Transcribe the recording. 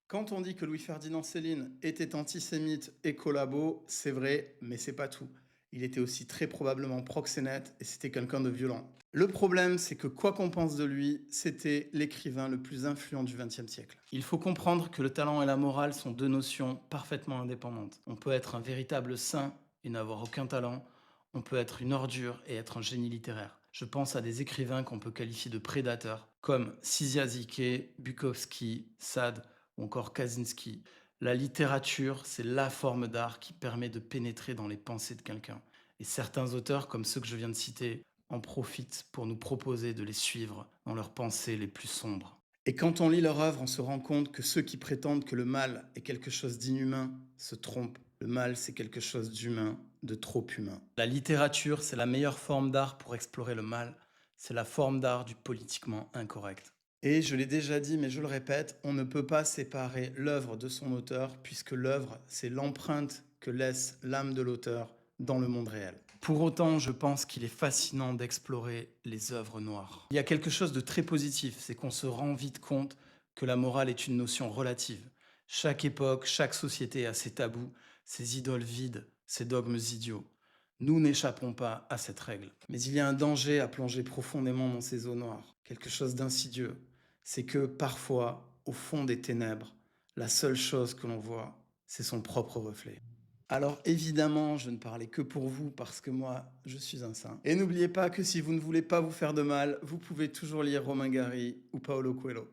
Quand on dit que Louis-Ferdinand Céline était antisémite et collabo, c'est vrai, mais c'est pas tout. Il était aussi très probablement proxénète et c'était quelqu'un de violent. Le problème, c'est que quoi qu'on pense de lui, c'était l'écrivain le plus influent du XXe siècle. Il faut comprendre que le talent et la morale sont deux notions parfaitement indépendantes. On peut être un véritable saint et n'avoir aucun talent. On peut être une ordure et être un génie littéraire. Je pense à des écrivains qu'on peut qualifier de prédateurs, comme Siziazike, Bukowski, Sade ou encore Kaczynski. La littérature, c'est la forme d'art qui permet de pénétrer dans les pensées de quelqu'un. Et certains auteurs, comme ceux que je viens de citer, en profitent pour nous proposer de les suivre dans leurs pensées les plus sombres. Et quand on lit leur œuvre, on se rend compte que ceux qui prétendent que le mal est quelque chose d'inhumain se trompent. Le mal, c'est quelque chose d'humain, de trop humain. La littérature, c'est la meilleure forme d'art pour explorer le mal. C'est la forme d'art du politiquement incorrect. Et je l'ai déjà dit, mais je le répète, on ne peut pas séparer l'œuvre de son auteur, puisque l'œuvre, c'est l'empreinte que laisse l'âme de l'auteur dans le monde réel. Pour autant, je pense qu'il est fascinant d'explorer les œuvres noires. Il y a quelque chose de très positif, c'est qu'on se rend vite compte que la morale est une notion relative. Chaque époque, chaque société a ses tabous, ses idoles vides, ses dogmes idiots. Nous n'échappons pas à cette règle. Mais il y a un danger à plonger profondément dans ces eaux noires, quelque chose d'insidieux. C'est que parfois, au fond des ténèbres, la seule chose que l'on voit, c'est son propre reflet. Alors évidemment, je ne parlais que pour vous parce que moi, je suis un saint. Et n'oubliez pas que si vous ne voulez pas vous faire de mal, vous pouvez toujours lire Romain Gary ou Paolo Coelho.